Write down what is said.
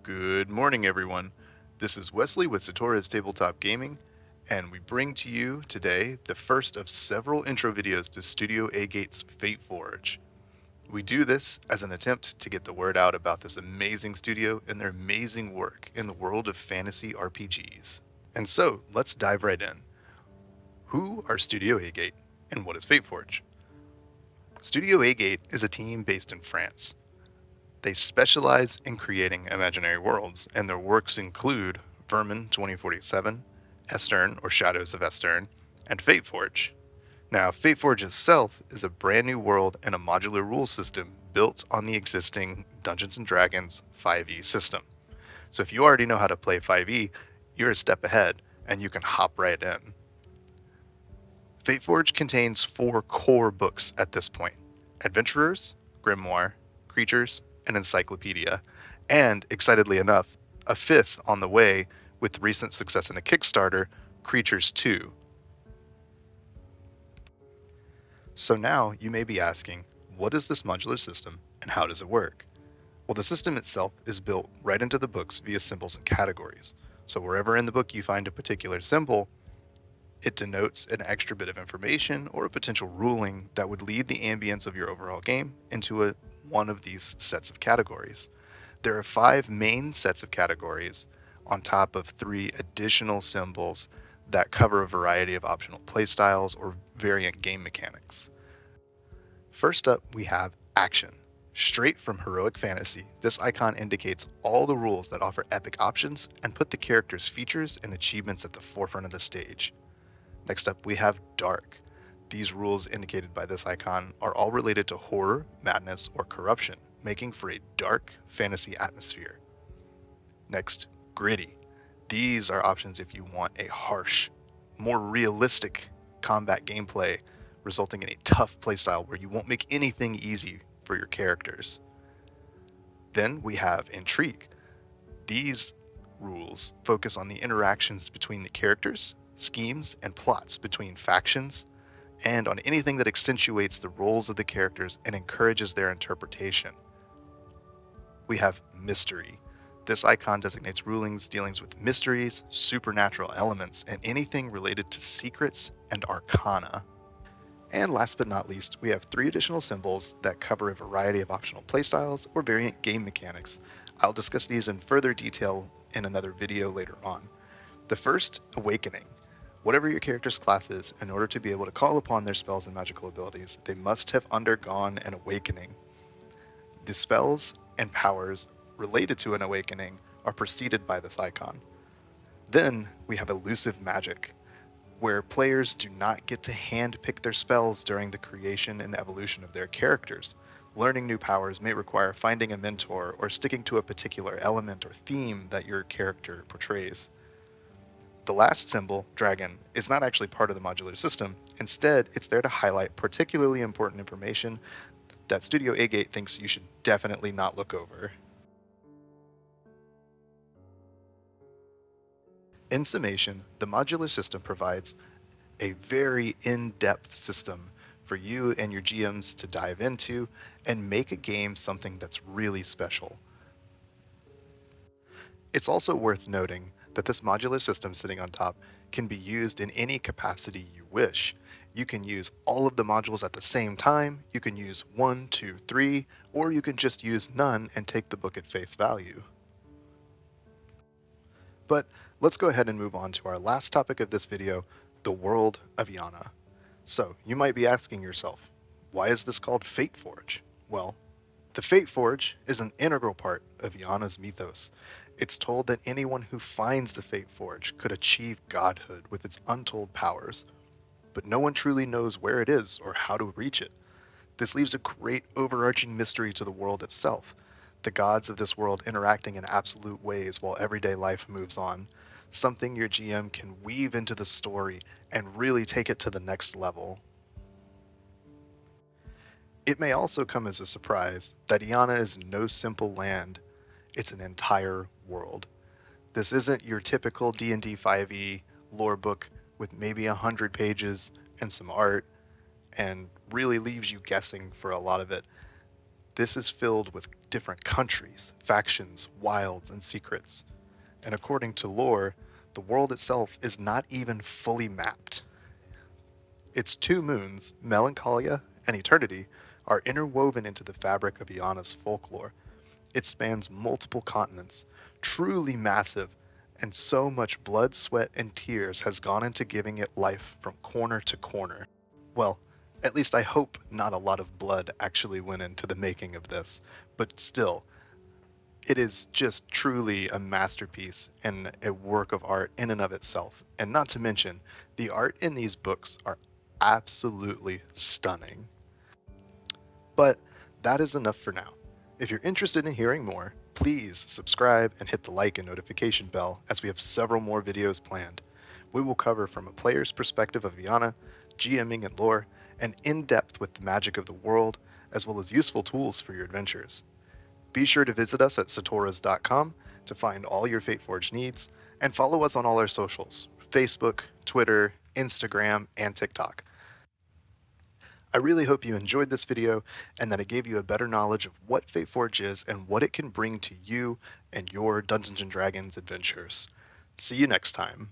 Good morning, everyone. This is Wesley with Satori's Tabletop Gaming, and we bring to you today the first of several intro videos to Studio Agate's Fateforge. We do this as an attempt to get the word out about this amazing studio and their amazing work in the world of fantasy RPGs. And so, let's dive right in. Who are Studio Agate, and what is Fateforge? Studio Agate is a team based in France. They specialize in creating imaginary worlds, and their works include Vermin 2047, Estern or Shadows of Estern, and Fateforge. Now, Fateforge itself is a brand new world and a modular rule system built on the existing Dungeons & Dragons 5e system. So if you already know how to play 5e, you're a step ahead and you can hop right in. Fateforge contains 4 core books at this point: Adventurers, Grimoire, Creatures, an encyclopedia, and, excitedly enough, a 5th on the way with recent success in a Kickstarter, Creatures 2. So now you may be asking, what is this modular system and how does it work? Well, the system itself is built right into the books via symbols and categories. So wherever in the book you find a particular symbol, it denotes an extra bit of information or a potential ruling that would lead the ambience of your overall game into one of these sets of categories. There are 5 main sets of categories on top of 3 additional symbols that cover a variety of optional playstyles or variant game mechanics. First up, we have Action. Straight from heroic fantasy, this icon indicates all the rules that offer epic options and put the character's features and achievements at the forefront of the stage. Next up, we have Dark. These rules indicated by this icon are all related to horror, madness, or corruption, making for a dark fantasy atmosphere. Next, Gritty. These are options if you want a harsh, more realistic combat gameplay, resulting in a tough playstyle where you won't make anything easy for your characters. Then we have Intrigue. These rules focus on the interactions between the characters, schemes, and plots between factions, and on anything that accentuates the roles of the characters and encourages their interpretation. We have Mystery. This icon designates rulings dealing with mysteries, supernatural elements, and anything related to secrets and arcana. And last but not least, we have 3 additional symbols that cover a variety of optional playstyles or variant game mechanics. I'll discuss these in further detail in another video later on. The first, Awakening. Whatever your character's class is, in order to be able to call upon their spells and magical abilities, they must have undergone an awakening. The spells and powers related to an awakening are preceded by this icon. Then we have Elusive Magic, where players do not get to handpick their spells during the creation and evolution of their characters. Learning new powers may require finding a mentor or sticking to a particular element or theme that your character portrays. The last symbol, Dragon, is not actually part of the modular system. Instead, it's there to highlight particularly important information that Studio Agate thinks you should definitely not look over. In summation, the modular system provides a very in-depth system for you and your GMs to dive into and make a game something that's really special. It's also worth noting that this modular system sitting on top can be used in any capacity you wish. You can use all of the modules at the same time, you can use 1, 2, 3, or you can just use none and take the book at face value. But let's go ahead and move on to our last topic of this video, the World of Eana. So you might be asking yourself, why is this called Fateforge? Well, the Fateforge is an integral part of Eana's mythos. It's told that anyone who finds the Fateforge could achieve godhood with its untold powers, but no one truly knows where it is or how to reach it. This leaves a great overarching mystery to the world itself, the gods of this world interacting in absolute ways while everyday life moves on, something your GM can weave into the story and really take it to the next level. It may also come as a surprise that Eana is no simple land, it's an entire world. This isn't your typical D&D 5e lore book with maybe 100 pages and some art and really leaves you guessing for a lot of it. This is filled with different countries, factions, wilds, and secrets. And according to lore, the world itself is not even fully mapped. Its two moons, Melancholia and Eternity, are interwoven into the fabric of Eana's folklore. It spans multiple continents, truly massive, and so much blood, sweat, and tears has gone into giving it life from corner to corner. Well, at least I hope not a lot of blood actually went into the making of this, but still, it is just truly a masterpiece and a work of art in and of itself. And not to mention, the art in these books are absolutely stunning. But that is enough for now. If you're interested in hearing more, please subscribe and hit the like and notification bell as we have several more videos planned. We will cover from a player's perspective of Eana, GMing and lore, and in depth with the magic of the world, as well as useful tools for your adventures. Be sure to visit us at satoras.com to find all your Fateforge needs, and follow us on all our socials: Facebook, Twitter, Instagram, and TikTok. I really hope you enjoyed this video and that it gave you a better knowledge of what Fateforge is and what it can bring to you and your Dungeons & Dragons adventures. See you next time.